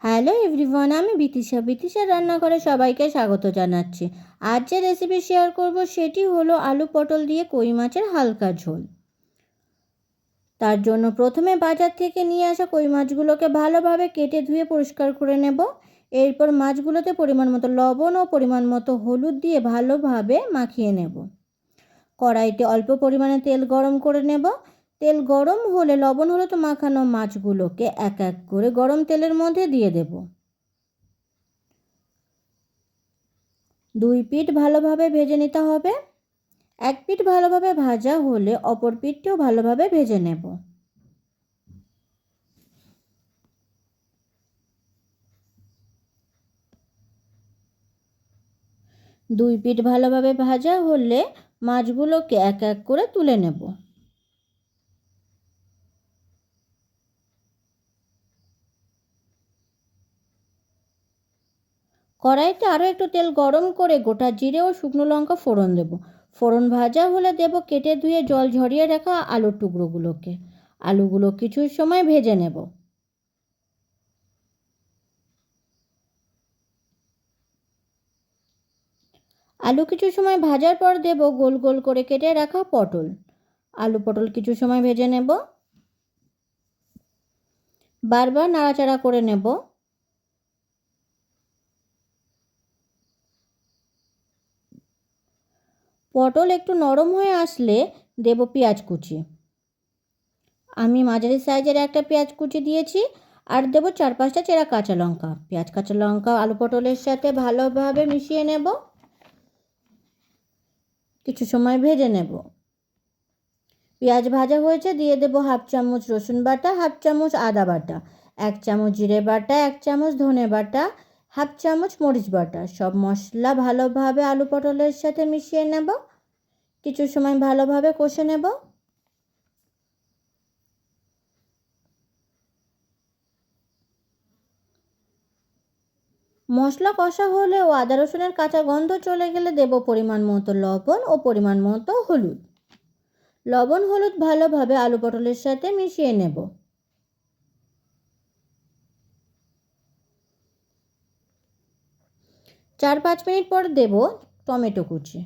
Hello everyone, আমি বিতিশা রান্নাঘরে সবাইকে স্বাগত জানাচ্ছি। আজ যে রেসিপি শেয়ার করব সেটি হলো আলু পটল দিয়ে কই মাছের হালকা ঝোল। তার জন্য প্রথমে বাজার থেকে নিয়ে আসা কই মাছগুলোকে ভালোভাবে কেটে ধুয়ে পরিষ্কার করে নেব। এরপর মাছগুলোতে পরিমাণ মতো লবণ ও পরিমাণ মতো হলুদ দিয়ে ভালোভাবে মাখিয়ে নেব। কড়াইতে অল্প পরিমাণে তেল গরম করে নেব। তেল গরম হলে লবণ হলুদ মাখানো মাছগুলোকে এক এক করে গরম তেলের মধ্যে দিয়ে দেব। দুই পিঠ ভালোভাবে ভেজে নিতে হবে। এক পিঠ ভালোভাবে ভাজা হলে অপর পিঠটিও ভালোভাবে ভেজে নেব। দুই পিঠ ভালোভাবে ভাজা হলে মাছগুলোকে এক এক করে তুলে নেব। কড়াইতে আরও একটু তেল গরম করে গোটা জিরে ও শুকনো লঙ্কা ফোড়ন দেব। ফোড়ন ভাজা হলে দেব কেটে ধুয়ে জল ঝরিয়ে রাখা আলুর টুকরোগুলোকে। আলুগুলো কিছু সময় ভেজে নেব। আলু কিছু সময় ভাজার পর দেব গোল গোল করে কেটে রাখা পটল। আলু পটল কিছু সময় ভেজে নেব। বারবার নাড়াচাড়া করে নেব। পটল একটু নরম হয়ে আসলে দেব পেঁয়াজ কুচি। আমি মাঝারি সাইজের একটা পেঁয়াজ কুচি দিয়েছি। আর দেব 4-5টা চেরা কাঁচা লঙ্কা। পেঁয়াজ কাঁচা লঙ্কা আলু পটলের সাথে ভালোভাবে মিশিয়ে নেব। কিছু সময় ভেজে নেব। পেঁয়াজ ভাজা হয়েছে, দিয়ে দেব 1/2 চামচ রসুন বাটা, 1/2 চামচ আদা বাটা, 1 চামচ জিরে বাটা, 1 চামচ ধনে বাটা, 1/2 চামচ মরিচ বাটা। সব মশলা ভালোভাবে আলু পটলের সাথে মিশিয়ে নেব। কিছু সময় ভালোভাবে কষে নেব। মশলা কষা হলে ও আদা রসুনের কাঁচা গন্ধ চলে গেলে দেব পরিমাণ মতো লবণ ও পরিমাণ মতো হলুদ। লবণ হলুদ ভালোভাবে আলু পটলের সাথে মিশিয়ে নেব। 4-5 মিনিট পর দেব টমেটো কুচি।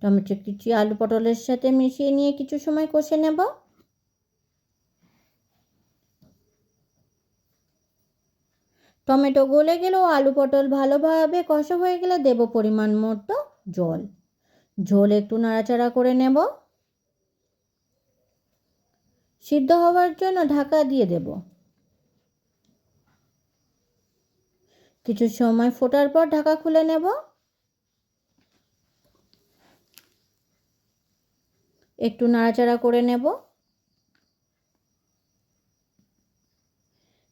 টমেটো কুচি আলু পটলের সাথে মিশিয়ে নিয়ে কিছু সময় কষে নেব। টমেটো গলে গেলে ও আলু পটল ভালোভাবে কষা হয়ে গেলে দেব পরিমাণ মতো জল। ঝোল একটু নাড়াচাড়া করে নেব। সিদ্ধ হওয়ার জন্য ঢাকা দিয়ে দেব। কিছু সময় ফোটার পর ঢাকা খুলে নেব। একটু নাড়াচাড়া করে নেব।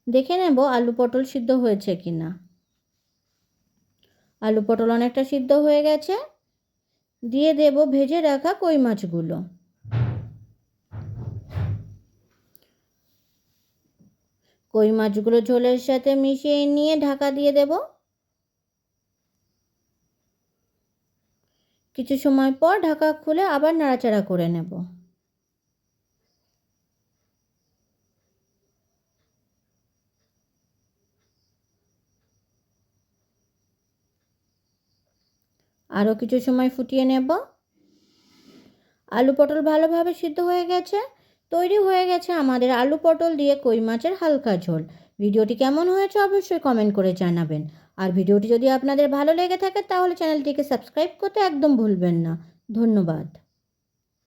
দেখে নেব আলু পটল সিদ্ধ হয়েছে কিনা। আলু পটল অনেকটা সিদ্ধ হয়ে গেছে। দিয়ে দেব ভেজে রাখা কই মাছগুলো। কই মাছগুলো ঝোলের সাথে মিশিয়ে নিয়ে ঢাকা দিয়ে দেব। কিছু সময় পর ঢাকা খুলে আবার নাড়াচাড়া করে নেব। আরও কিছু সময় ফুটিয়ে নেব। আলু পটল ভালোভাবে সিদ্ধ হয়ে গেছে। তৈরি হয়ে গেছে আমাদের আলু পটল দিয়ে কই মাছের হালকা ঝোল। ভিডিওটি কেমন হয়েছে অবশ্যই কমেন্ট করে জানাবেন। আর ভিডিওটি যদি আপনাদের ভালো লেগে থাকে তাহলে চ্যানেলটিকে সাবস্ক্রাইব করতে একদম ভুলবেন না। ধন্যবাদ।